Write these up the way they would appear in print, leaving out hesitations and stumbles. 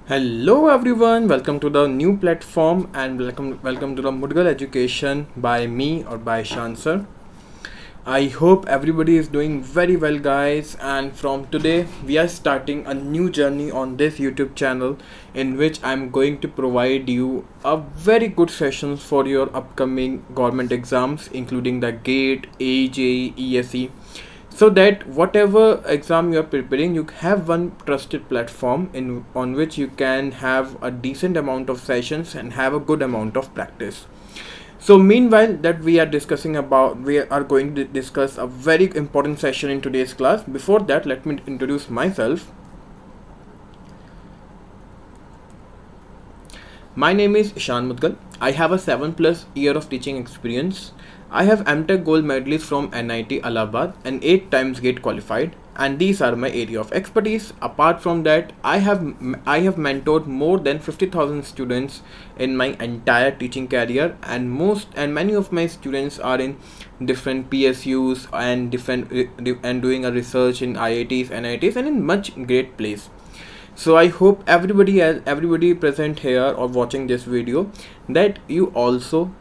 Hello everyone, welcome to the new platform and welcome to the Mudgal Education by me or by Shan sir. I hope everybody is doing very well guys, and from today we are starting a new journey on this YouTube channel in which I'm going to provide you a very good sessions for your upcoming government exams including the GATE, AJ, ESE, so that whatever exam you are preparing you have one trusted platform in on which you can have a decent amount of sessions and have a good amount of practice. So meanwhile that we are going to discuss a very important session in today's class. Before that, let me introduce myself. My name is Ishan Mudgal. I have a 7+ year of teaching experience. I have MTech gold medalist from NIT Allahabad and 8 times GATE qualified, and these are my area of expertise. Apart from that, I have mentored more than 50,000 students in my entire teaching career, and many of my students are in different PSUs and doing a research in IITs, NITs, and in much great place. So I hope everybody present here or watching this video that you also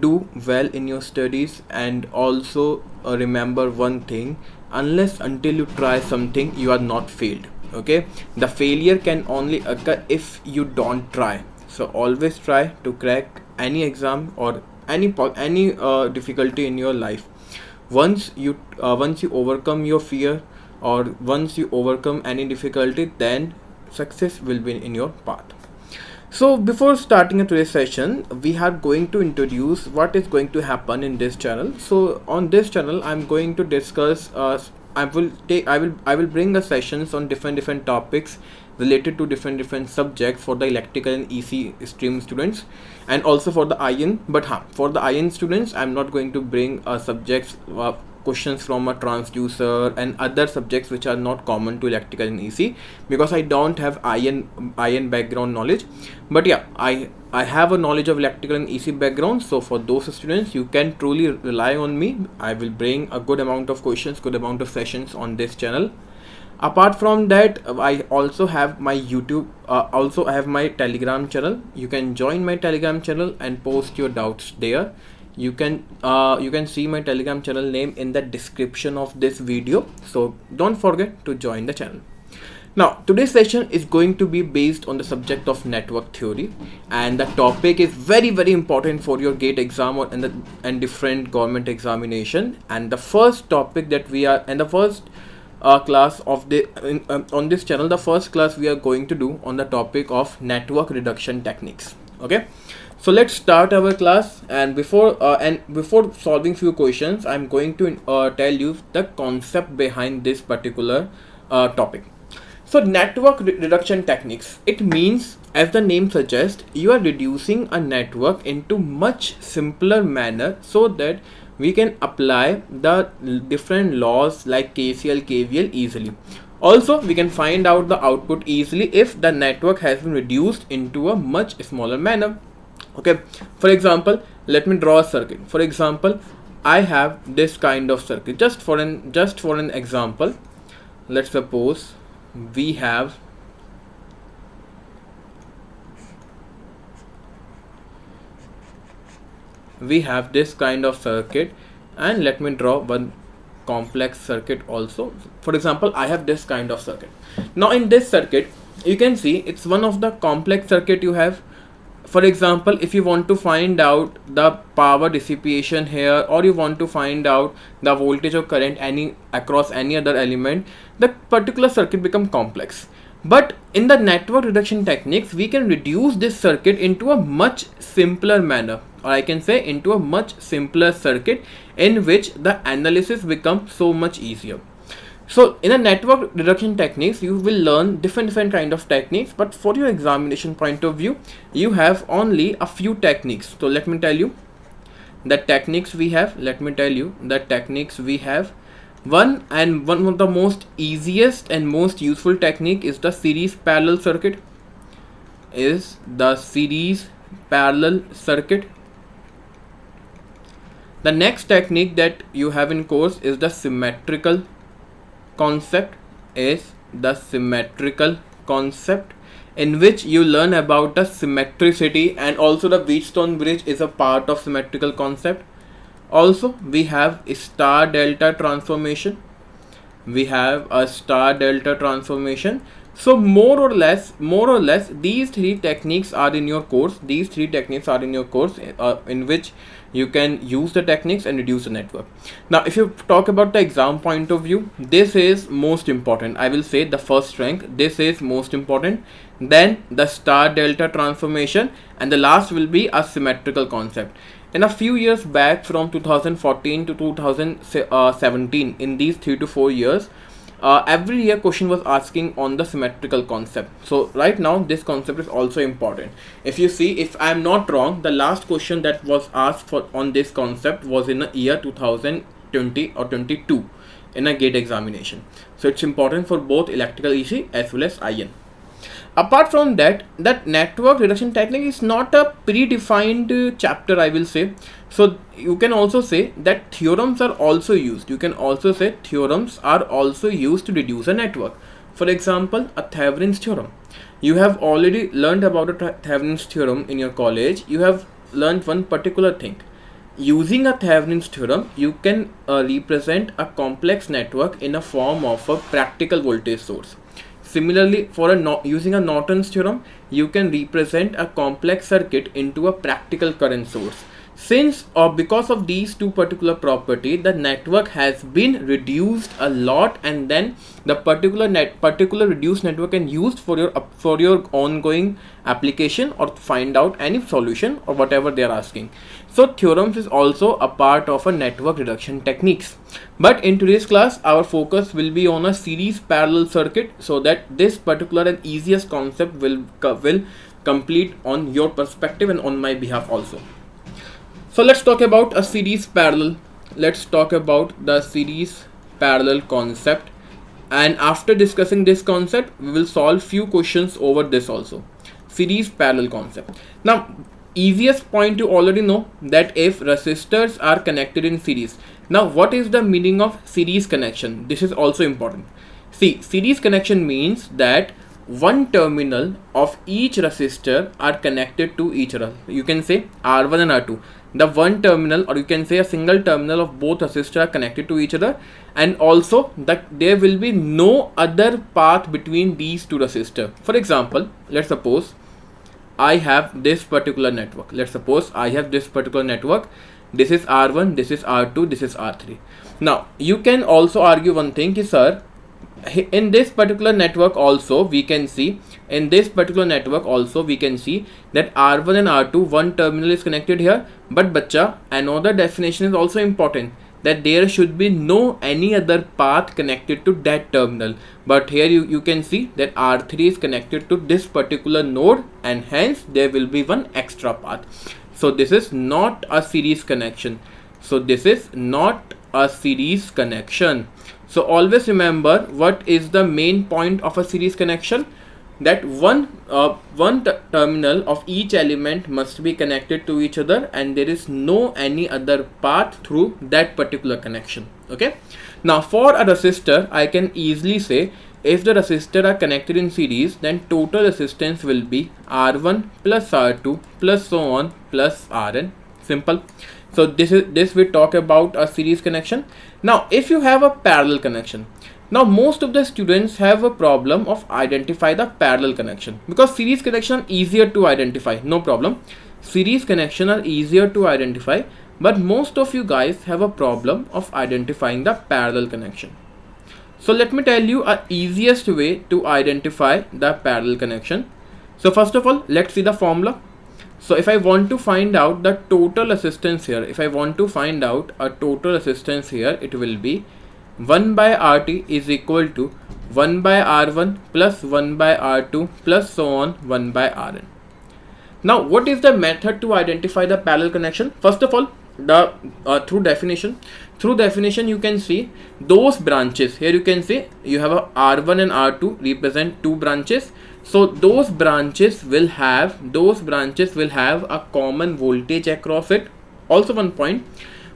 do well in your studies, and also remember one thing: unless until you try something you are not failed. Okay, the failure can only occur if you don't try. So always try to crack any exam or any difficulty in your life. Once you overcome your fear, or once you overcome any difficulty, then success will be in your path. So before starting today's session, we are going to introduce what is going to happen in this channel. So on this channel I'm going to discuss I will bring the sessions on different topics related to different subjects for the electrical and EC stream students, and also for the IN. But for the IN students I'm not going to bring subjects questions from a transducer and other subjects which are not common to electrical and EC, because I don't have IN background knowledge. But yeah, I have a knowledge of electrical and EC background, so for those students you can truly rely on me. I will bring a good amount of questions, good amount of sessions on this channel. Apart from that, I also have my YouTube, also I have my Telegram channel. You can join my Telegram channel and post your doubts there. You can see my Telegram channel name in the description of this video, so don't forget to join the channel. Now today's session is going to be based on the subject of network theory, and the topic is very important for your GATE exam and different government examination. And the first topic that we are and the first class of the on this channel, the first class we are going to do on the topic of network reduction techniques. Okay, so let's start our class, and before solving few questions I'm going to tell you the concept behind this particular topic. So network reduction techniques, it means, as the name suggests, you are reducing a network into much simpler manner so that we can apply the different laws like KCL, KVL easily. Also, we can find out the output easily if the network has been reduced into a much smaller manner. Okay, for example, let me draw a circuit. For example, I have this kind of circuit. Just for an example, let's suppose we have this kind of circuit, and let me draw one complex circuit also. For example, I have this kind of circuit. Now in this circuit you can see it's one of the complex circuit you have. For example, if you want to find out the power dissipation here, or you want to find out the voltage or current across any other element, the particular circuit become complex. But in the network reduction techniques we can reduce this circuit into a much simpler manner, or I can say into a much simpler circuit in which the analysis becomes so much easier. So in a network reduction techniques you will learn different kind of techniques, but for your examination point of view you have only a few techniques. So let me tell you the techniques we have. One of the most easiest and most useful technique is the series parallel circuit. The next technique that you have in course is the symmetrical concept. in which you learn about the symmetricity, and also the Wheatstone bridge is a part of symmetrical concept. Also, we have star delta transformation. We have a star delta transformation. So more or less these three techniques are in your course. In which you can use the techniques and reduce the network. Now if you talk about the exam point of view, this is most important. I will say the first rank, this is most important, then the star delta transformation, and the last will be a symmetrical concept. In a few years back, from 2014 to 2017, in these 3 to 4 years, every year question was asking on the symmetrical concept. So right now this concept is also important. If you see, if I am not wrong, the last question that was asked for on this concept was in the year 2020 or 22 in a gate examination. So it's important for both electrical EC as well as IN. Apart from that, that network reduction technique is not a predefined chapter, I will say. So you can also say that theorems are also used. You can also say theorems are also used to reduce a network. For example, a Thevenin's theorem. You have already learned about a Thevenin's theorem in your college. You have learned one particular thing. Using a Thevenin's theorem, you can represent a complex network in a form of a practical voltage source. Similarly, for using a Norton's theorem, you can represent a complex circuit into a practical current source. Since or because of these two particular properties, the network has been reduced a lot, and then the particular reduced network can used for your ongoing application or to find out any solution or whatever they are asking. So theorems is also a part of a network reduction techniques. But in today's class, our focus will be on a series parallel circuit, so that this particular and easiest concept will complete on your perspective and on my behalf also. So let's talk about a series parallel. Let's talk about the series parallel concept, and after discussing this concept, we will solve few questions over this also. Series parallel concept. Now, easiest point you already know that if resistors are connected in series. Now, what is the meaning of series connection? This is also important. See, series connection means that one terminal of each resistor are connected to each other. You can say R1 and R2. The one terminal, or you can say a single terminal of both resistors are connected to each other, and also that there will be no other path between these two resistors. For example, let's suppose I have this particular network. This is R1, this is R2, this is R3. Now you can also argue one thing, ki sir, in this particular network also we can see that R1 and R2, one terminal is connected here, but bacha, another definition is also important, that there should be no any other path connected to that terminal. But here you can see that R3 is connected to this particular node, and hence there will be one extra path. So this is not a series connection. So always remember what is the main point of a series connection, that one terminal of each element must be connected to each other, and there is no any other path through that particular connection. Okay. Now for a resistor, I can easily say, if the resistors are connected in series, then total resistance will be R1 plus R2 plus so on plus Rn. Simple. So this we talk about a series connection. Now if you have a parallel connection, now most of the students have a problem of identify the parallel connection, because series connection are easier to identify, no problem. Series connection are easier to identify, but most of you guys have a problem of identifying the parallel connection. So let me tell you a easiest way to identify the parallel connection. So first of all, let's see the formula. So if I want to find out the total resistance here, it will be 1 by RT is equal to 1 by R1 plus 1 by R2 plus so on 1 by Rn. Now what is the method to identify the parallel connection? First of all, the through definition you can see those branches. Here you can see you have a R1 and R2 represent two branches. So those branches will have a common voltage across it. Also one point,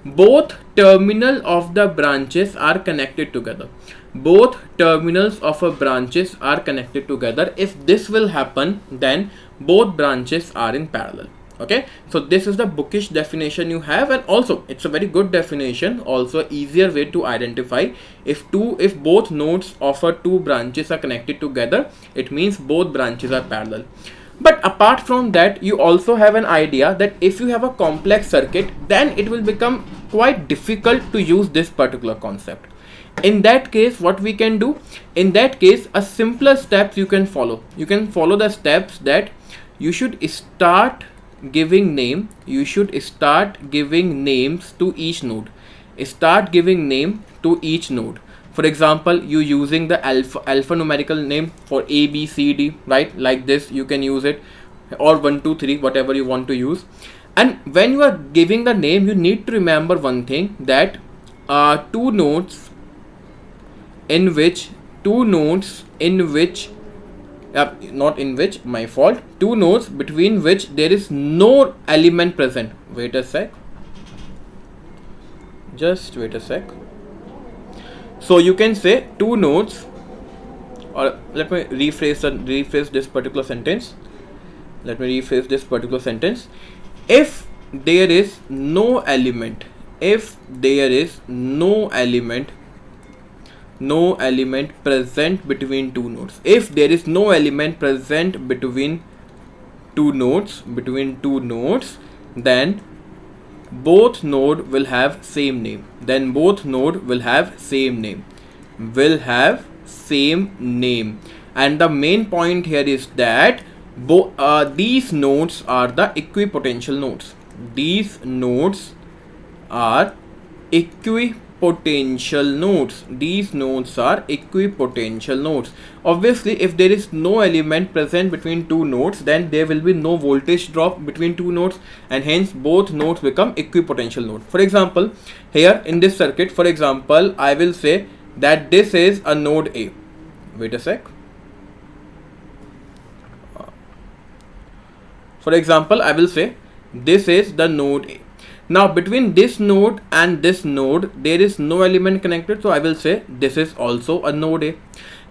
both terminal of the branches are connected together. both terminals of a branches are connected together. If this will happen, then both branches are in parallel. Okay, so this is the bookish definition you have, and also it's a very good definition, also easier way to identify. If both nodes of a two branches are connected together, it means both branches are parallel. But apart from that, you also have an idea that if you have a complex circuit, then it will become quite difficult to use this particular concept. In that case, what we can do, in that case, a simpler steps you can follow. You can follow the steps that you should start giving name. You should start giving names to each node. Start giving name to each node. For example, you using the alphanumerical name for A, B, C, D, right? Like this, you can use it, or 1, 2, 3, whatever you want to use. And when you are giving the name, you need to remember one thing, that two nodes in which not in which, my fault, two nodes between which there is no element present. Wait a sec, just wait a sec. So you can say two nodes, or let me rephrase this particular sentence. If there is no element, present between two nodes, if there is no element present between two nodes, then both node will have same name. And the main point here is that these nodes are the equipotential nodes. These nodes are equipotential nodes. Obviously, if there is no element present between two nodes, then there will be no voltage drop between two nodes, and hence both nodes become equipotential node. For example, here in this circuit, for example, I will say that this is a node A. Wait a sec. For example, I will say this is the node A. Now between this node and this node there is no element connected, so I will say this is also a node A.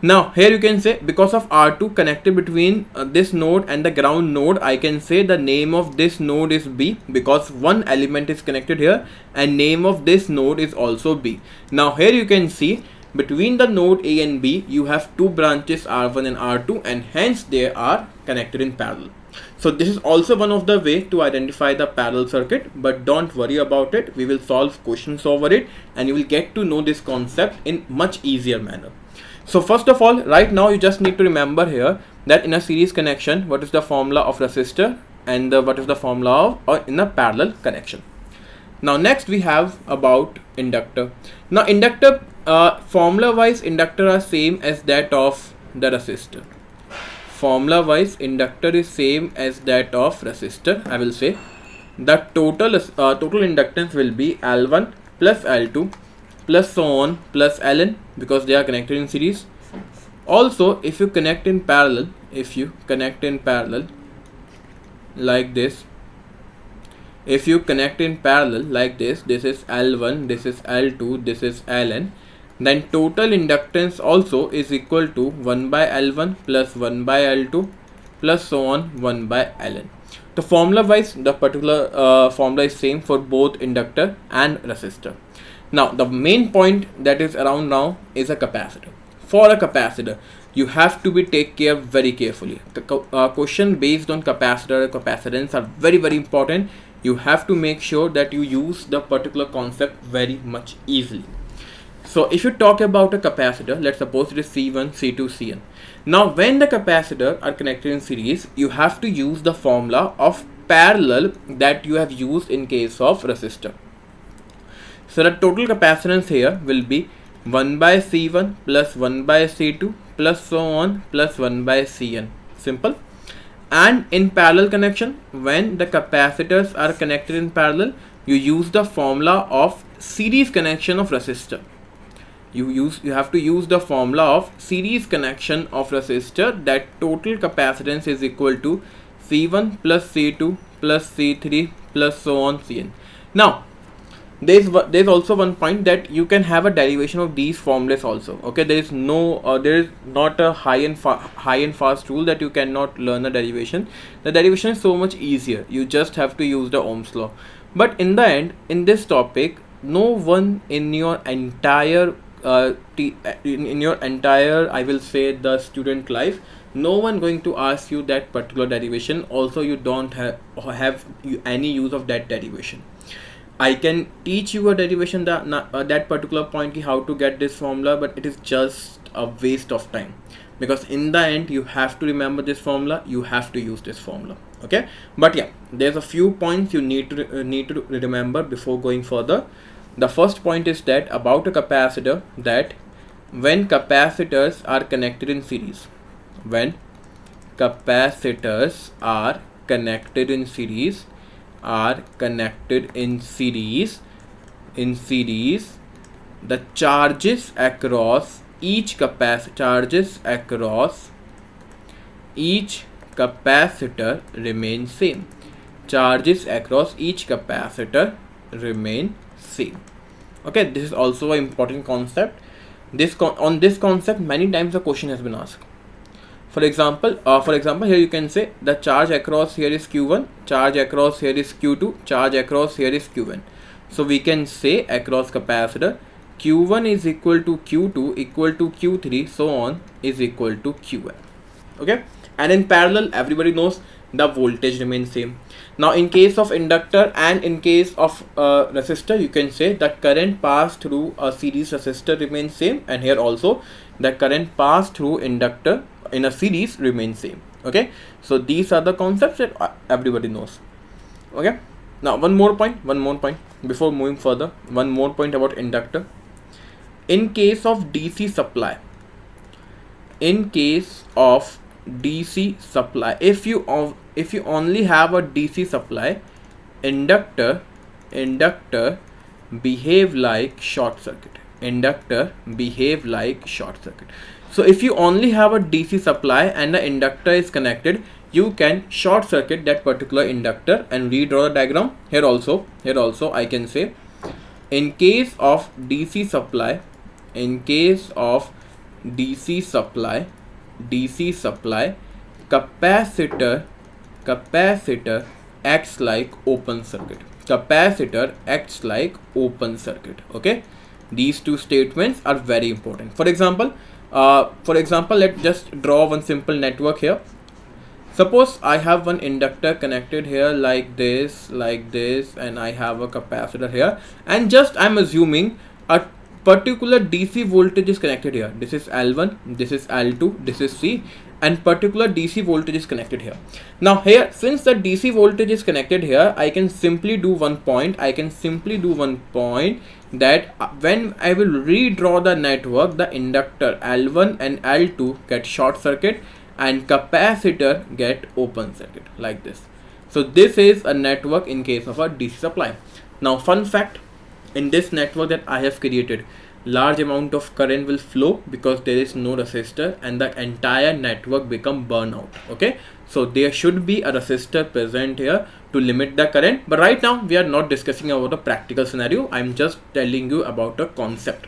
Now here you can say, because of R2 connected between this node and the ground node, I can say the name of this node is B, because one element is connected here, and name of this node is also B. Now here you can see between the node A and B you have two branches R1 and R2, and hence they are connected in parallel. So this is also one of the way to identify the parallel circuit, but don't worry about it. We will solve questions over it and you will get to know this concept in much easier manner. So first of all, right now you just need to remember here that in a series connection, what is the formula of resistor, and what is the formula of in a parallel connection. Now next we have about inductor. Now inductor, formula wise inductor are same as that of the resistor. Formula wise inductor is same as that of resistor. I will say the total inductance will be L1 plus L2 plus so on plus Ln, because they are connected in series. Also, if you connect in parallel, like this, this is L1, this is L2, this is Ln, then total inductance also is equal to 1 by L1 plus 1 by L2 plus so on 1 by Ln. The formula wise, the particular formula is same for both inductor and resistor. Now the main point that is around now is a capacitor. For a capacitor, you have to be take care very carefully. The question based on capacitor, capacitance are very important. You have to make sure that you use the particular concept very much easily. So if you talk about a capacitor, let's suppose it is C1, C2, Cn. Now when the capacitor are connected in series, you have to use the formula of parallel that you have used in case of resistor. So the total capacitance here will be 1 by C1 plus 1 by C2 plus so on plus 1 by Cn. Simple. And in parallel connection, when the capacitors are connected in parallel, you use the formula of series connection of resistor. You have to use the formula of series connection of resistor, that total capacitance is equal to C1 plus C2 plus C3 plus so on Cn. Now there's also one point that you can have a derivation of these formulas also. Okay, there is not a high and fast rule that you cannot learn a derivation. The derivation is so much easier. You just have to use the Ohm's law. But in the end, in this topic, no one in your entire in your entire, I will say, the student life, no one going to ask you that particular derivation. Also, you don't have any use of that derivation. I can teach you a derivation that particular point how to get this formula, but it is just a waste of time, because in the end you have to remember this formula, you have to use this formula. Okay, but yeah, there's a few points you need to remember before going further. The first point is that about a capacitor, that when capacitors are connected in series, when capacitors are connected in series, the charges across each capacitor remain same. Charges across each capacitor remain same. Okay, this is also an important concept. On this concept, many times the question has been asked. For example, here you can say the charge across here is Q1, charge across here is Q2, charge across here is Q1. So we can say across capacitor, Q1 is equal to Q2 equal to Q3, so on, is equal to Qn. Okay, and in parallel, everybody knows the voltage remains same. Now in case of inductor and in case of resistor, you can say the current passed through a series resistor remains same, and here also the current passed through inductor in a series remains same. Okay, so these are the concepts that everybody knows. Okay, now one more point before moving further. One more point about inductor. In case of DC supply, if you only have a DC supply, inductor behave like short circuit. So if you only have a DC supply and the inductor is connected, you can short circuit that particular inductor and redraw the diagram. Here also I can say, in case of DC supply, capacitor acts like open circuit. Okay, these two statements are very important. For example, let's just draw one simple network here. Suppose I have one inductor connected here like this, and I have a capacitor here, and just I'm assuming a particular DC voltage is connected here. This is L1, this is L2, this is C, and particular DC voltage is connected here. Now here, since the DC voltage is connected here, I can simply do one point. That when I will redraw the network, the inductor L1 and L2 get short circuit and capacitor get open circuit, like this. So this is a network in case of a DC supply. Now fun fact, in this network that I have created, large amount of current will flow because there is no resistor, and the entire network become burnout. Okay, so there should be a resistor present here to limit the current, but right now we are not discussing about a practical scenario. I'm just telling you about a concept.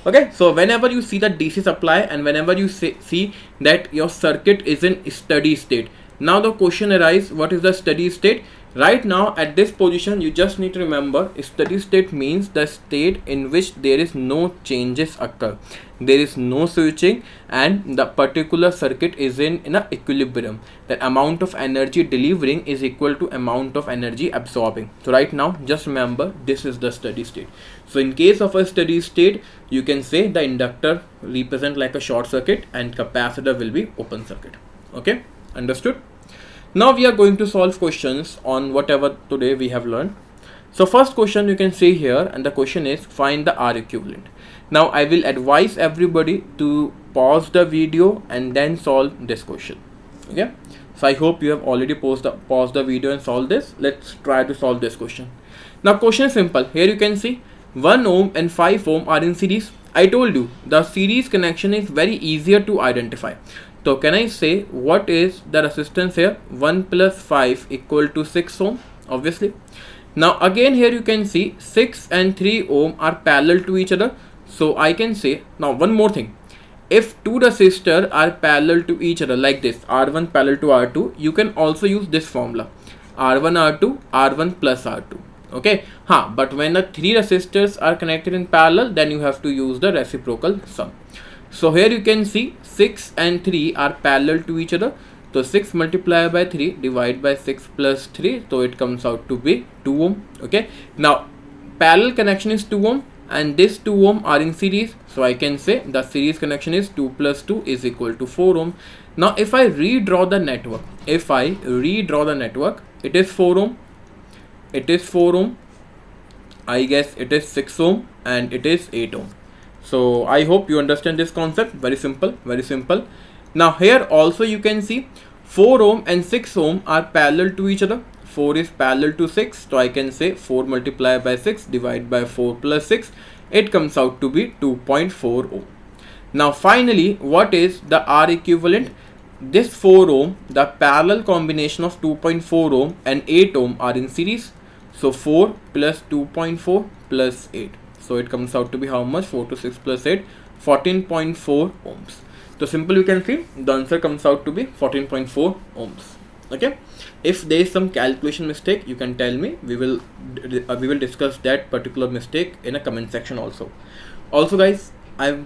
Okay, so whenever you see the DC supply and whenever you see that your circuit is in steady state, now the question arises, what is the steady state? Right now at this position, you just need to remember, steady state means the state in which there is no changes occur, there is no switching, and the particular circuit is in a equilibrium. The amount of energy delivering is equal to amount of energy absorbing. So right now, just remember, this is the steady state. So in case of a steady state, you can say the inductor represent like a short circuit and capacitor will be open circuit. Okay, understood? Now we are going to solve questions on whatever today we have learned. So first question you can see here, and the question is find the R equivalent. Now I will advise everybody to pause the video and then solve this question. Okay, so I hope you have already paused the video and solved this. Let's try to solve this question. Now question is simple. Here you can see 1 ohm and 5 ohm are in series. I told you the series connection is very easier to identify. So can I say what is the resistance here? 1 plus 5 equal to 6 ohm, obviously. Now again here you can see 6 and 3 ohm are parallel to each other. So I can say, now one more thing, if two resistors are parallel to each other like this, R1 parallel to R2, you can also use this formula, R1 R2 R1 plus R2. Okay, but when the three resistors are connected in parallel, then you have to use the reciprocal sum. So here you can see 6 and 3 are parallel to each other. So 6 multiplied by 3 divided by 6 plus 3, so it comes out to be 2 ohm. Okay, now parallel connection is 2 ohm and this 2 ohm are in series, so I can say the series connection is 2 plus 2 is equal to 4 ohm. Now if I redraw the network, it is 4 ohm, it is 4 ohm, I guess it is 6 ohm, and it is 8 ohm. So I hope you understand this concept. Very simple, very simple. Now here also you can see 4 ohm and 6 ohm are parallel to each other. 4 is parallel to 6, so I can say 4 multiplied by 6 divided by 4 plus 6, it comes out to be 2.4 ohm. Now finally, what is the R equivalent? This 4 ohm, the parallel combination of 2.4 ohm and 8 ohm are in series. So 4 plus 2.4 plus 8. So it comes out to be how much? 4 to 6 plus 8, 14.4 ohms. So simple, you can see the answer comes out to be 14.4 ohms. Okay, if there is some calculation mistake, you can tell me. We will discuss that particular mistake in a comment section also. Also guys, I'm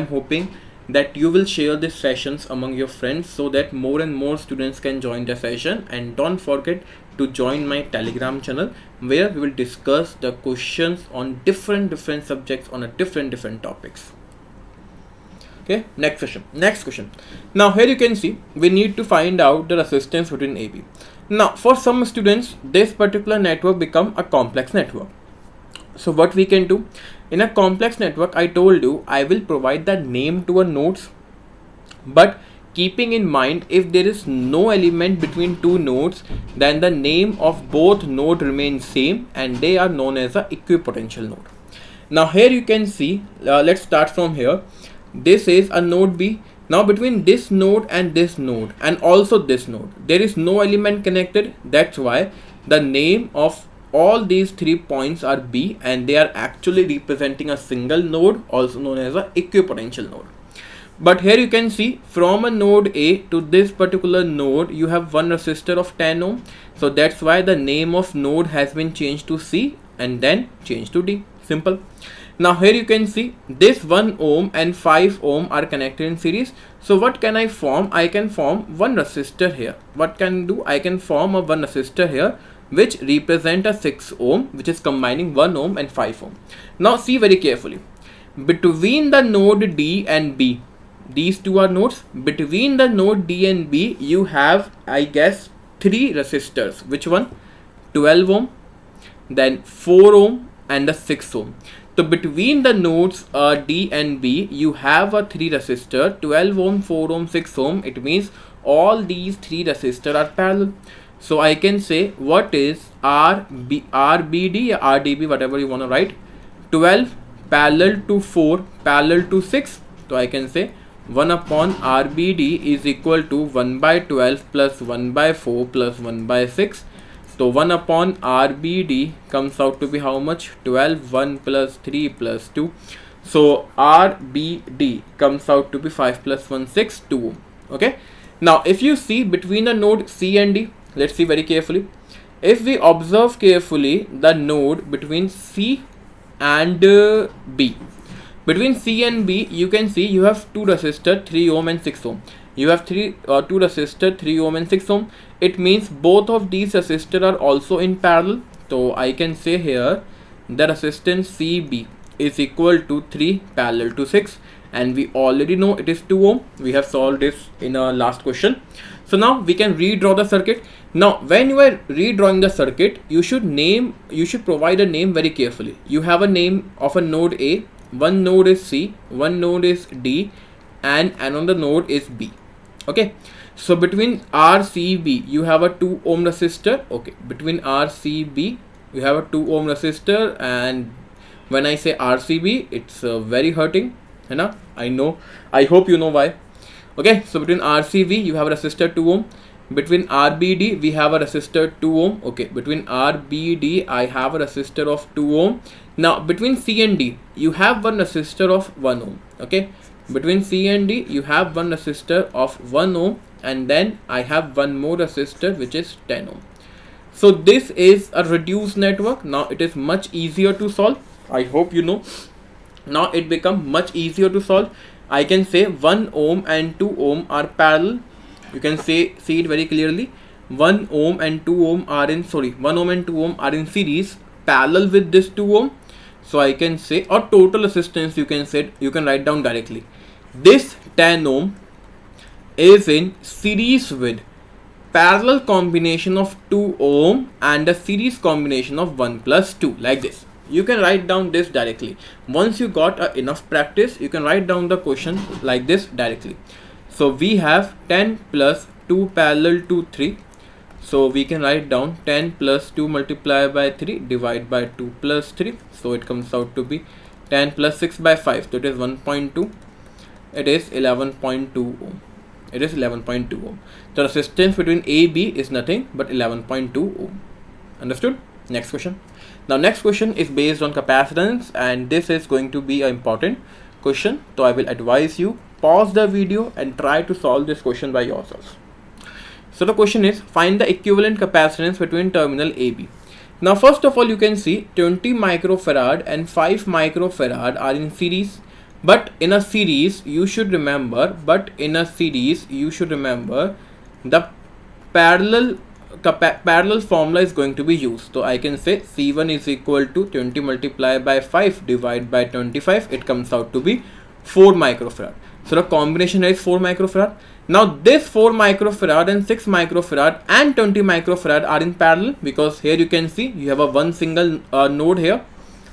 hoping that you will share these sessions among your friends so that more and more students can join the session. And don't forget to join my Telegram channel where we will discuss the questions on different subjects on a different topics. Okay, next question. Now here you can see we need to find out the resistance between AB. Now for some students, this particular network become a complex network. So what we can do in a complex network, I told you I will provide the name to a nodes, but keeping in mind if there is no element between two nodes, then the name of both node remains same and they are known as a equipotential node. Now here you can see, let's start from here. This is a node B. Now between this node and also this node, there is no element connected. That's why the name of all these 3 points are B and they are actually representing a single node, also known as a equipotential node. But here you can see from a node A to this particular node, you have one resistor of 10 ohm. So that's why the name of node has been changed to C and then changed to D. Simple. Now here you can see this 1 ohm and 5 ohm are connected in series. So what can I form? I can form one resistor here. What can I do? I can form a one resistor here which represent a 6 ohm, which is combining 1 ohm and 5 ohm. Now see very carefully. Between the node D and B, these two are nodes. Between the node D and B, you have, I guess, 3 resistors. Which one? 12 ohm, then 4 ohm and the 6 ohm. So between the nodes D and B, you have a 3 resistor, 12 ohm, 4 ohm, 6 ohm. It means all these 3 resistors are parallel. So I can say what is RBD, RDB, whatever you want to write. 12 parallel to 4 parallel to 6. So I can say 1 upon RBD is equal to 1 by 12 plus 1 by 4 plus 1 by 6. So 1 upon RBD comes out to be how much? 12, 1 plus 3 plus 2. So RBD comes out to be 5 plus 1, 6, 2. Okay. Now if you see between the node C and D, let's see very carefully. If we observe carefully the node between C and B, between C and B, you can see you have 2 resistors, 3 ohm and 6 ohm. You have 2 resistors, 3 ohm and 6 ohm. It means both of these resistors are also in parallel. So I can say here the resistance CB is equal to 3 parallel to 6, and we already know it is 2 ohm. We have solved this in our last question. So now we can redraw the circuit. Now when you are redrawing the circuit, you should provide a name very carefully. You have a name of a node A, one node is C, one node is D, and another node is B. Okay, so between RCB you have a 2 ohm resistor. Okay, between RCB you have a 2 ohm resistor, and when I say RCB, it's very hurting, you know. I know, I hope you know why. Okay, so between RCB you have a resistor 2 ohm. Between RBD we have a resistor 2 ohm. Okay, between RBD I have a resistor of 2 ohm. Now between C and D you have one resistor of 1 ohm. Okay, between C and D you have one resistor of 1 ohm, and then I have one more resistor which is 10 ohm. So this is a reduced network. Now it is much easier to solve. I hope you know. Now it become much easier to solve. I can say 1 ohm and 2 ohm are parallel. You can see it very clearly. 1 ohm and 2 ohm are in 1 ohm and 2 ohm are in series parallel with this 2 ohm. So I can say, or total resistance, you can say, you can write down directly. This 10 ohm is in series with parallel combination of 2 ohm and a series combination of 1 plus 2, like this. You can write down this directly. Once you got enough practice, you can write down the question like this directly. So we have 10 plus 2 parallel to 3. So we can write down 10 plus 2 multiplied by 3 divide by 2 plus 3. So it comes out to be 10 plus 6 by 5. So it is 1.2. It is 11.2 ohm. It is 11.2 ohm. The resistance between A, B is nothing but 11.2 ohm. Understood? Next question. Now next question is based on capacitance, and this is going to be an important question. So I will advise you pause the video and try to solve this question by yourself. So the question is, find the equivalent capacitance between terminal AB. Now first of all, you can see 20 microfarad and 5 microfarad are in series. But in a series you should remember the parallel formula is going to be used. So I can say C1 is equal to 20 multiplied by 5 divided by 25. It comes out to be 4 microfarad. So the combination is 4 microfarad. Now this 4 microfarad and 6 microfarad and 20 microfarad are in parallel, because here you can see you have a one single node here.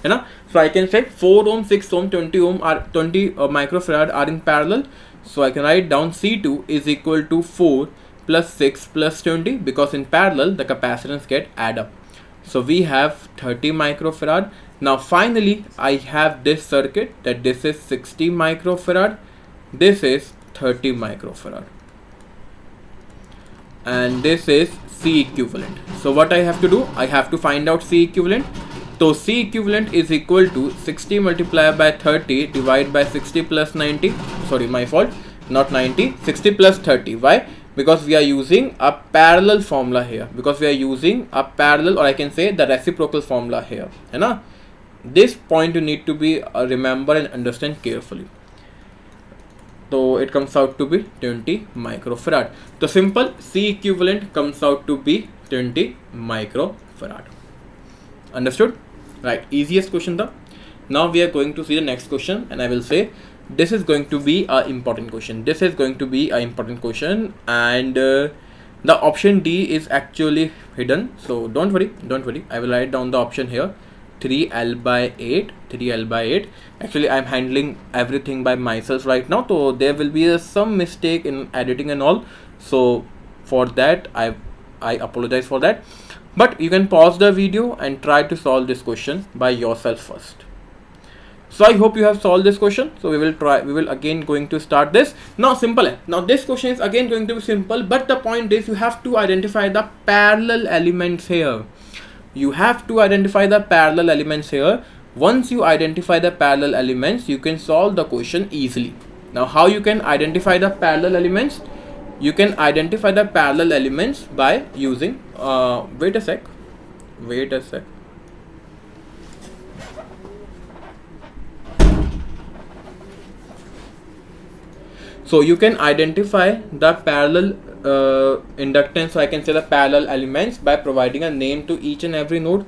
So I can say 4 ohm, 6 ohm, 20 ohm are 20 microfarad are in parallel. So I can write down C2 is equal to 4 plus 6 plus 20, because in parallel the capacitance get add up. So we have 30 microfarad. Now finally I have this circuit, that this is 60 microfarad, this is 30 microfarad, and this is C equivalent. So what I have to do, I have to find out C equivalent. So C equivalent is equal to 60 multiplied by 30 divided by 60 plus 90. Sorry, my fault, not 90, 60 plus 30. Why? Because we are using a parallel formula here. Because we are using a parallel, or I can say the reciprocal formula here. This point you need to be remember and understand carefully. So it comes out to be 20 microfarad. So simple, C equivalent comes out to be 20 microfarad. Understood? Right, easiest question though. Now we are going to see the next question, and I will say this is going to be a important question. This is going to be an important question, and the option D is actually hidden. So don't worry. I will write down the option here. 3L by 8. Actually, I'm handling everything by myself right now, so there will be some mistake in editing and all. So for that, I apologize for that. But you can pause the video and try to solve this question by yourself first. So I hope you have solved this question. So we will again going to start this. Now simple. Now this question is again going to be simple, but the point is you have to identify the parallel elements here. You have to identify the parallel elements here. Once you identify the parallel elements, you can solve the question easily. Now how you can identify the parallel elements? You can identify the parallel elements by using wait a sec. So you can identify the parallel inductance, so I can say the parallel elements, by providing a name to each and every node.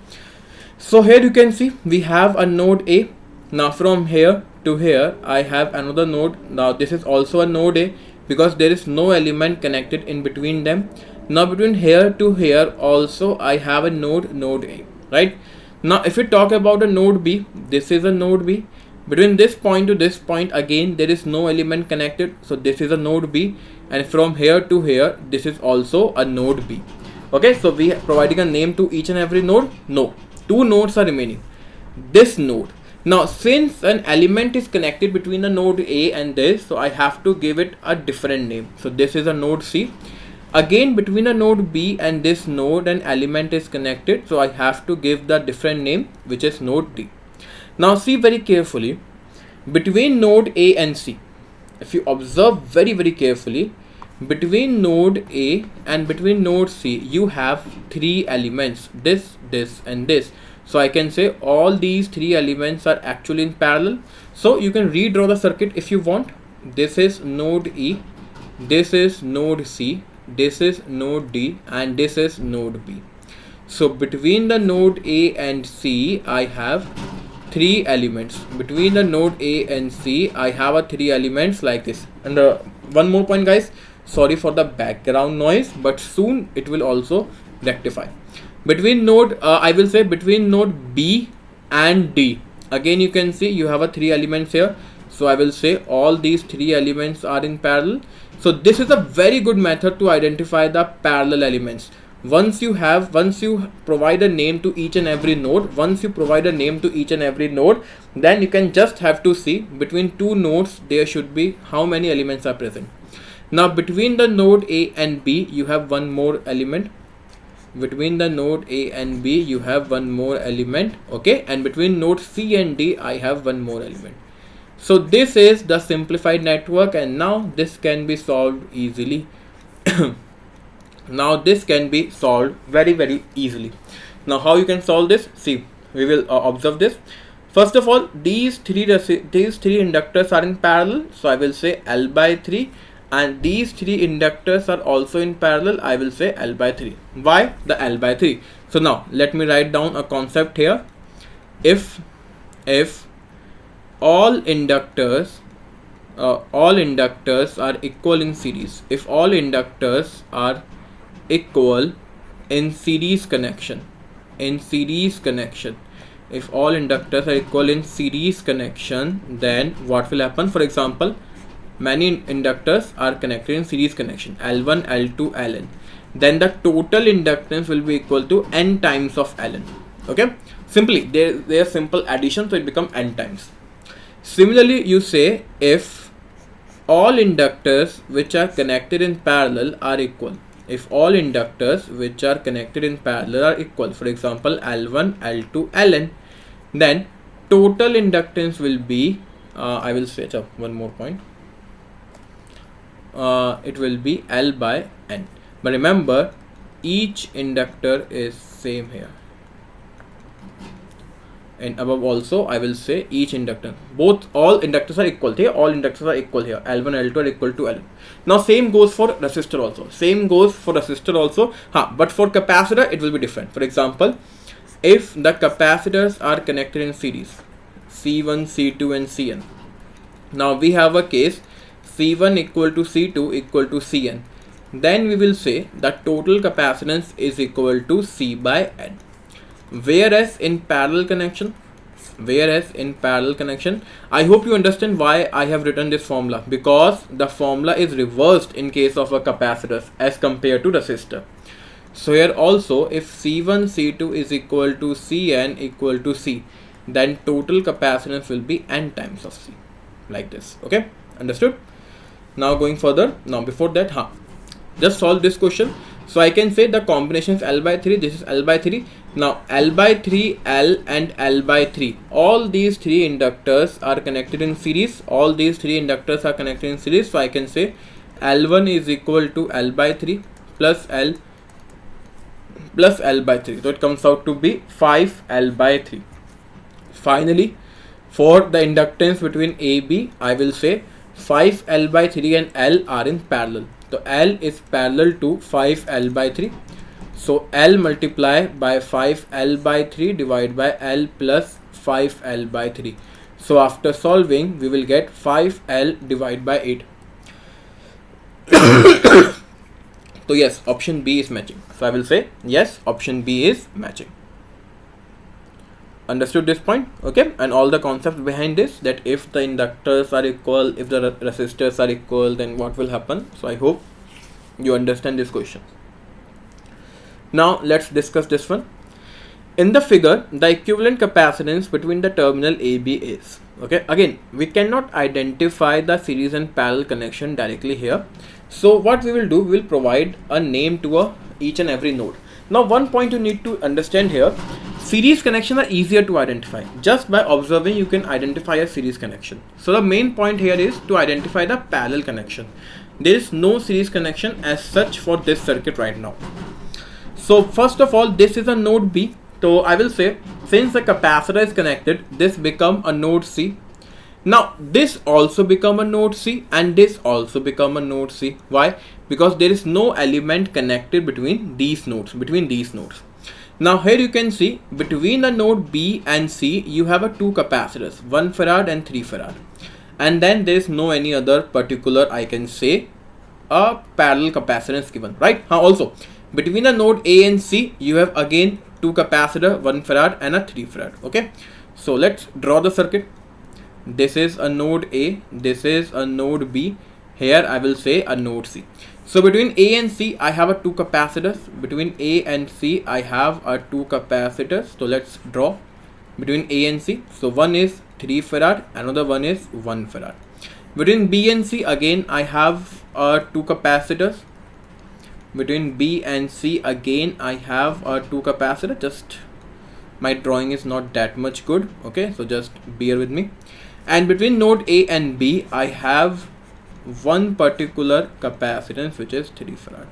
So here you can see we have a node A. Now from here to here I have another node. Now this is also a node A, because there is no element connected in between them. Now between here to here also I have a node A, right? Now if we talk about a node B, this is a node B. Between this point to this point again there is no element connected, so this is a node B, and from here to here this is also a node B. Okay, so we are providing a name to each and every node. No, two nodes are remaining. This node. Now since an element is connected between the node A and this, so I have to give it a different name. So this is a node C. Again, between a node B and this node an element is connected, so I have to give the different name, which is node D. Now see very carefully, between node A and C, if you observe very carefully, between node A and between node C you have three elements, this, and this. So I can say all these three elements are actually in parallel. So you can redraw the circuit if you want. This is node E, this is node C, this is node D, and this is node B. So between the node A and C I have three elements. Between the node A and C I have a three elements like this. And one more point guys, sorry for the background noise, but soon it will also rectify. Between node I will say between node B and D, again you can see you have a three elements here. So I will say all these three elements are in parallel. So this is a very good method to identify the parallel elements. Once you provide a name to each and every node, then you can just have to see between two nodes there should be how many elements are present. Now between the node A and B you have one more element. Between the node A and B you have one more element, okay, and between node C and D I have one more element. So this is the simplified network, and now this can be solved easily. Now this can be solved very easily. Now how you can solve this? See, we will observe this. First of all, these three inductors are in parallel, so I will say L by 3, and these three inductors are also in parallel, I will say L by 3. Why the L by 3? So now let me write down a concept here. If all inductors are equal in series, if all inductors are equal in series connection, if all inductors are equal in series connection, then what will happen? For example, many inductors are connected in series connection, L1, L2, Ln. Then the total inductance will be equal to n times of Ln. Okay, simply they are simple addition, so it becomes n times. Similarly, you say if all inductors which are connected in parallel are equal. If all inductors which are connected in parallel are equal, for example L1, L2, Ln, then total inductance will be, I will switch up one more point. It will be L by N. But remember, each inductor is same here. And above also I will say each inductor, all inductors are equal here, L1, L2 are equal to Ln. Now same goes for resistor also, but for capacitor it will be different. For example, if the capacitors are connected in series, C1, C2 and Cn. Now we have a case C1 equal to C2 equal to Cn, then we will say that total capacitance is equal to C by N. Whereas in parallel connection, I hope you understand why I have written this formula, because the formula is reversed in case of a capacitor as compared to resistor. So here also, if C1, C2 is equal to Cn equal to C, then total capacitance will be N times of C, like this. Okay, understood? Now going further, now before that, just solve this question. So I can say the combination is L by 3, this is L by 3. Now L by 3, L and L by 3, all these three inductors are connected in series. So I can say L1 is equal to L by 3 plus L by 3. So it comes out to be 5L by 3. Finally, for the inductance between AB, I will say 5L by 3 and L are in parallel. So L is parallel to 5L by 3. So L multiply by 5L by 3 divided by L plus 5L by 3. So after solving, we will get 5L divided by 8. So yes, option B is matching. So I will say yes, option B is matching. Understood this point? Okay, and all the concepts behind this, that if the inductors are equal, if the resistors are equal, then what will happen? So I hope you understand this question. Now let's discuss this one. In the figure, the equivalent capacitance between the terminal AB is, okay, again we cannot identify the series and parallel connection directly here. So what we will do, we will provide a name to each and every node. Now one point you need to understand here, series connections are easier to identify. Just by observing you can identify a series connection. So the main point here is to identify the parallel connection. There is no series connection as such for this circuit right now. So first of all, this is a node B. So I will say, since the capacitor is connected, this become a node C. Now this also become a node C and this also become a node C. Why? Because there is no element connected between these nodes, Now here you can see between the node B and C you have a two capacitors, 1 farad and 3 farad. And then there is no any other particular, I can say, a parallel capacitance given, right? Also between the node A and C you have again two capacitor, 1 farad and a 3 farad. Okay, so let's draw the circuit. This is a node A, this is a node B, here I will say a node C. So between A and C I have a two capacitors, between A and C I have a two capacitors. So let's draw between A and C. So one is 3 farad, another one is 1 farad. Between B and C again I have two capacitors. Between B and C again I have two capacitors. Just my drawing is not that much good, okay, so just bear with me. And between node A and B I have one particular capacitance which is 3 farad.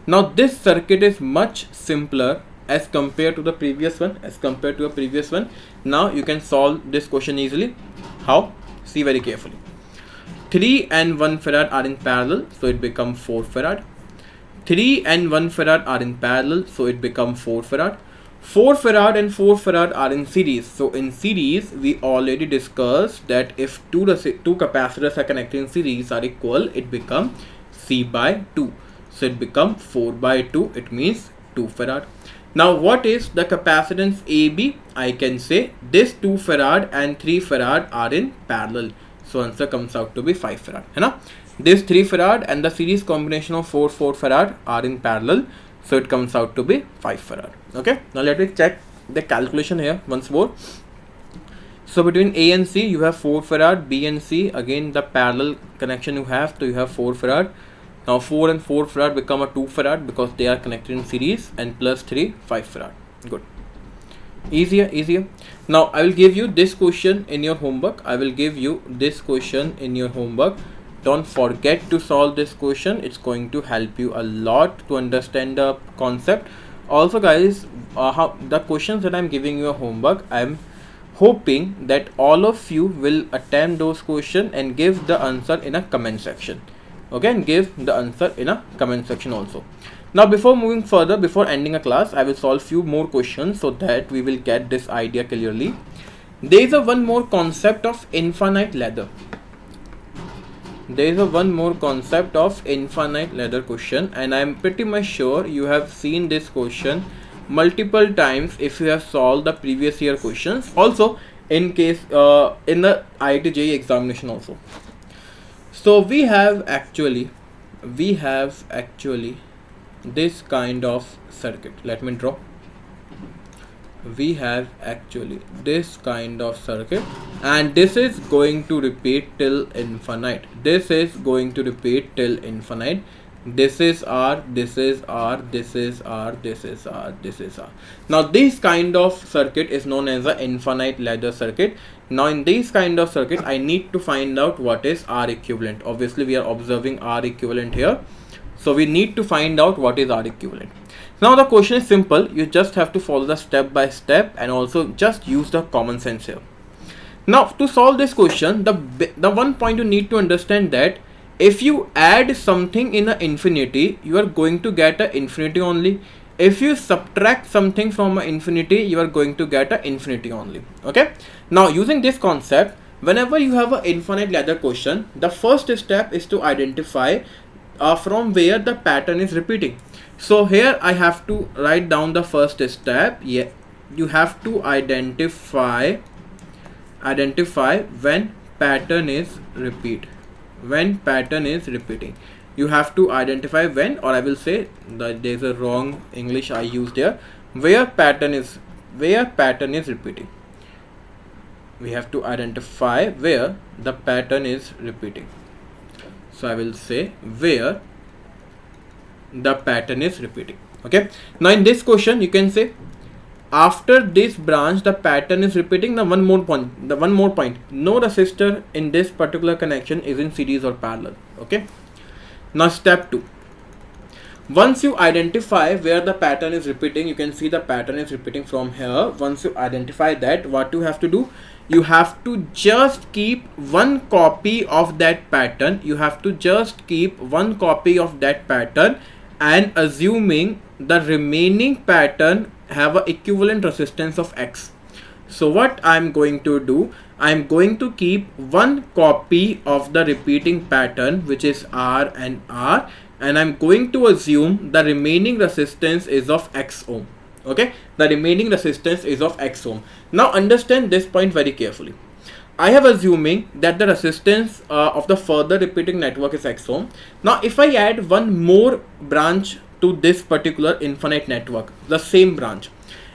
Now this circuit is much simpler as compared to the previous one, Now you can solve this question easily. How? See very carefully. 3 and 1 farad are in parallel, so it becomes 4 farad. 3 and 1 farad are in parallel, so it becomes 4 farad. 4 farad and 4 farad are in series. So in series we already discussed that if two capacitors are connected in series are equal, it becomes C by 2. So it becomes 4 by 2, it means 2 farad. Now what is the capacitance AB? I can say this 2 farad and 3 farad are in parallel. So answer comes out to be 5 farad. Hai? This 3 farad and the series combination of 4 farad are in parallel. So it comes out to be 5 farad. Okay, now let me check the calculation here once more. So between A and C you have 4 farad, B and C again the parallel connection you have, so you have 4 farad. Now 4 and 4 farad become a 2 farad because they are connected in series, and plus 3, 5 farad. Good. Easier. Now I will give you this question in your homework. Don't forget to solve this question. It's going to help you a lot to understand the concept. Also guys, the questions that I'm giving you a homework, I'm hoping that all of you will attempt those questions and give the answer in a comment section. Okay, and give the answer in a comment section also. Now before moving further, before ending a class, I will solve few more questions so that we will get this idea clearly. There is one more concept of infinite ladder. Question, and I am pretty much sure you have seen this question multiple times if you have solved the previous year questions. Also in case in the IIT JEE examination also. So we have actually this kind of circuit. Let me draw. We have actually this kind of circuit, and this is going to repeat till infinite. This is R, this is R, this is R, this is R, this is R. Now this kind of circuit is known as an infinite ladder circuit. Now in this kind of circuit I need to find out what is R equivalent. Obviously we are observing R equivalent here, so we need to find out what is R equivalent. Now the question is simple. You just have to follow the step by step and also just use the common sense here. Now to solve this question, the one point you need to understand that if you add something in an infinity, you are going to get an infinity only. If you subtract something from an infinity, you are going to get an infinity only. Okay. Now using this concept, whenever you have an infinite ladder question, the first step is to identify from where the pattern is repeating. So here I have to write down the first step. Yeah, you have to identify when pattern is repeating. You have to identify when, or I will say that there's a wrong English I used here, where pattern is repeating. We have to identify where the pattern is repeating. So I will say where the pattern is repeating. Okay, now in this question you can say after this branch the pattern is repeating. The one more point, no resistor in this particular connection is in series or parallel. Okay, now step 2, once you identify where the pattern is repeating, you can see the pattern is repeating from here. Once you identify that, what you have to do, you have to just keep one copy of that pattern. You have to just keep one copy of that pattern, and assuming the remaining pattern have a equivalent resistance of X. So what I'm going to do, I'm going to keep one copy of the repeating pattern, which is R and R, and I'm going to assume the remaining resistance is of X ohm. Okay, the remaining resistance is of X ohm. Now understand this point very carefully. I have assuming that the resistance of the further repeating network is X ohm. Now if I add one more branch to this particular infinite network, the same branch,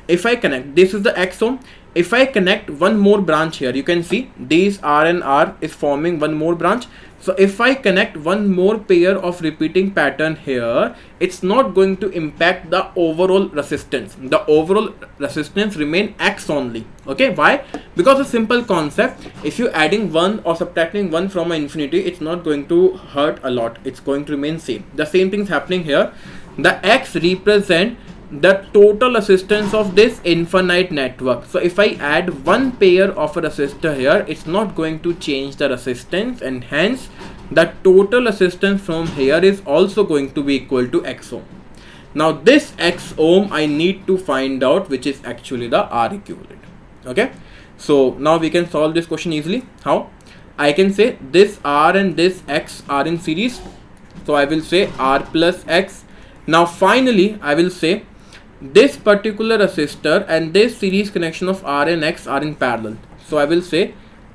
if I connect, this is the X ohm. If I connect one more branch here, you can see these R and R is forming one more branch. So if I connect one more pair of repeating pattern here, it's not going to impact the overall resistance. The overall resistance remain X only. Okay, why? Because a simple concept, if you adding one or subtracting one from an infinity, it's not going to hurt a lot. It's going to remain same. The same thing is happening here. The X represent the total resistance of this infinite network. So if I add one pair of a resistor here, it's not going to change the resistance, and hence the total resistance from here is also going to be equal to X ohm. Now this X ohm I need to find out, which is actually the R equivalent. Okay, so now we can solve this question easily. How? I can say this R and this X are in series, so I will say R plus X. Now finally I will say this particular resistor and this series connection of R and X are in parallel. So I will say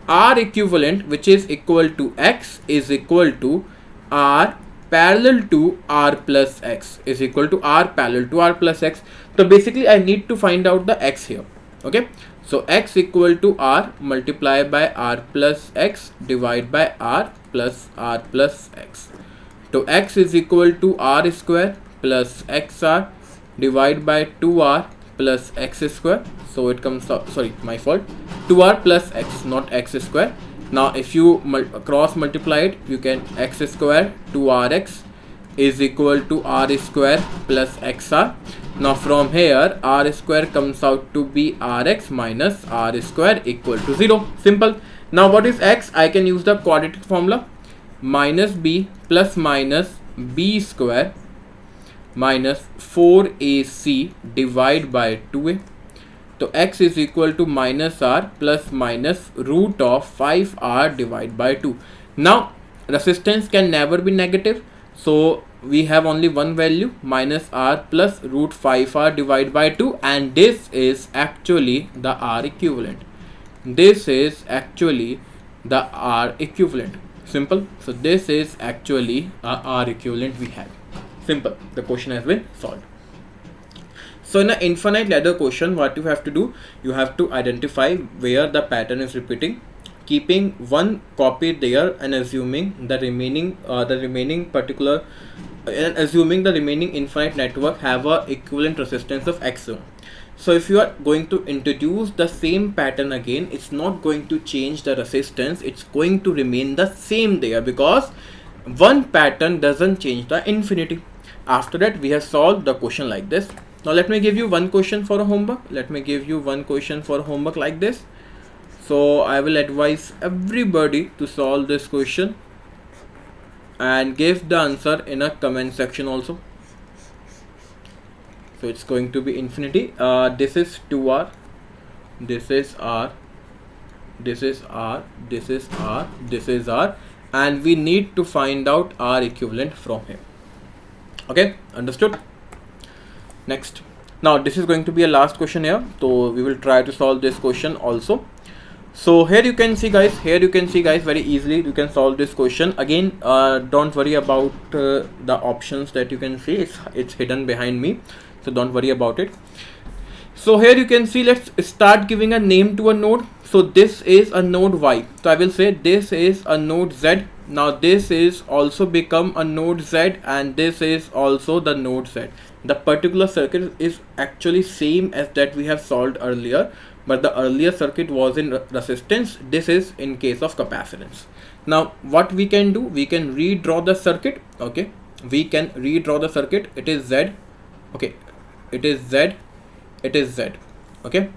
R equivalent, which is equal to X, is equal to R parallel to R plus X, is equal to R parallel to R plus X. So basically I need to find out the X here. Okay, so X equal to R multiplied by R plus X divided by R plus X. So X is equal to R square plus XR divide by 2R plus X square. So it comes out, sorry, my fault, 2R plus X, not X square. Now if you cross multiply it, you can X square 2RX is equal to R square plus XR. Now from here R square comes out to be RX minus R square equal to 0. Simple. Now what is X? I can use the quadratic formula, minus B plus minus B square minus 4AC divided by 2A. So X is equal to minus R plus minus root of 5R divided by 2. Now resistance can never be negative, so we have only one value, minus R plus root 5R divided by 2, and this is actually the R equivalent. This is actually the R equivalent. Simple. So this is actually a R equivalent we have. Simple. The question has been solved. So in an infinite ladder question, what you have to do, you have to identify where the pattern is repeating, keeping one copy there, and assuming the remaining infinite network have a equivalent resistance of X ohm. So if you are going to introduce the same pattern again, it's not going to change the resistance, it's going to remain the same there, because one pattern doesn't change the infinity. After that we have solved the question like this. Now let me give you one question for a homework. Like this. So I will advise everybody to solve this question and give the answer in a comment section also. So it's going to be infinity. This is 2R, this is R, this is R, this is R, this is R, and we need to find out R equivalent from here. Okay, understood? Next. Now this is going to be a last question here, so we will try to solve this question also. So here you can see guys, very easily you can solve this question. Again, don't worry about the options that you can see, it's hidden behind me, so don't worry about it. So here you can see, let's start giving a name to a node. So So this is a node Y. So I will say this is a node Z. Now this is also become a node Z, and this is also the node Z. The particular circuit is actually same as that we have solved earlier, but the earlier circuit was in resistance. This is in case of capacitance. Now what we can do, we can redraw the circuit. Okay, we can redraw the circuit. It is Z. Okay, it is Z, it is Z. Okay,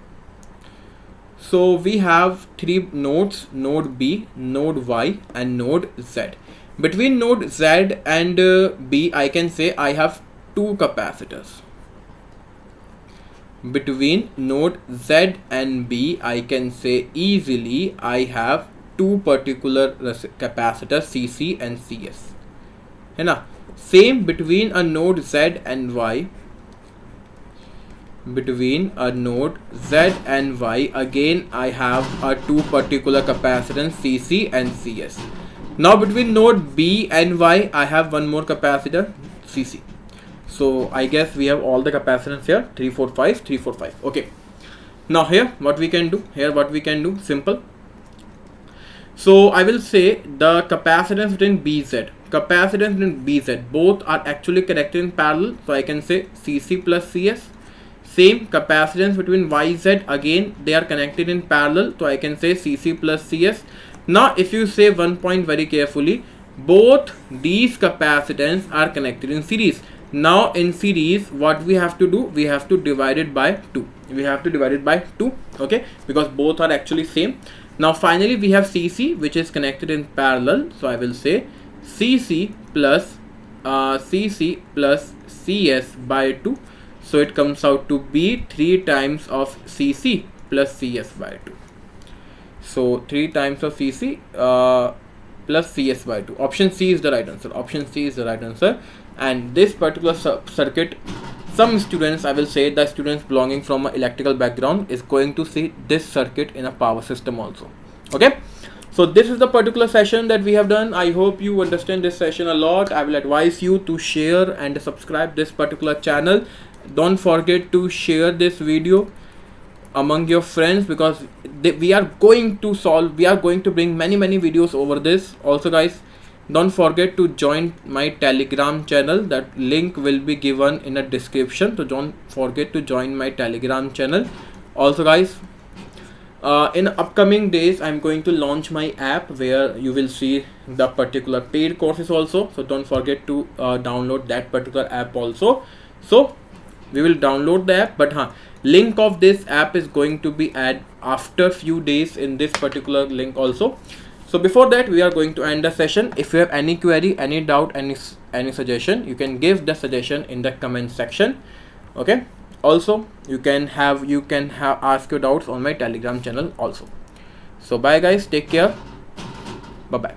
so we have three nodes: node B, node Y, and node Z. Between node Z and B, I can say I have two capacitors. Between node Z and B, I can say easily I have two particular capacitors, CC and CS. है ना? Same between a node Z and Y. Between a node Z and Y, again I have a two particular capacitance, CC and CS. Now between node B and Y, I have one more capacitor, CC. So I guess we have all the capacitance here, 3, 4, 5, 3, 4, 5. Okay. Now here what we can do, simple. So I will say the capacitance between BZ, both are actually connected in parallel. So I can say CC plus CS. Same capacitance between YZ, again they are connected in parallel, so I can say CC plus CS. Now if you say one point very carefully, both these capacitance are connected in series. Now in series, what we have to do, we have to divide it by 2. Okay, because both are actually same. Now finally we have CC, which is connected in parallel, so I will say CC plus CS by 2. So it comes out to be 3 times of CC plus CS by 2. So 3 times of CC plus CS by 2. Option C is the right answer. And this particular circuit, some students, I will say the students belonging from an electrical background, is going to see this circuit in a power system also. Okay. So this is the particular session that we have done. I hope you understand this session a lot. I will advise you to share and subscribe this particular channel. Don't forget to share this video among your friends, because we are going to bring many videos over this. Also guys, don't forget to join my Telegram channel. That link will be given in a description, so don't forget to join my Telegram channel. Also guys, in upcoming days I'm going to launch my app where you will see the particular paid courses also, so don't forget to download that particular app also. So we will download the app, but link of this app is going to be added after few days in this particular link also. So before that, we are going to end the session. If you have any query, any doubt, any suggestion, you can give the suggestion in the comment section. Okay, also you can ask your doubts on my Telegram channel also. So bye guys, take care, bye bye.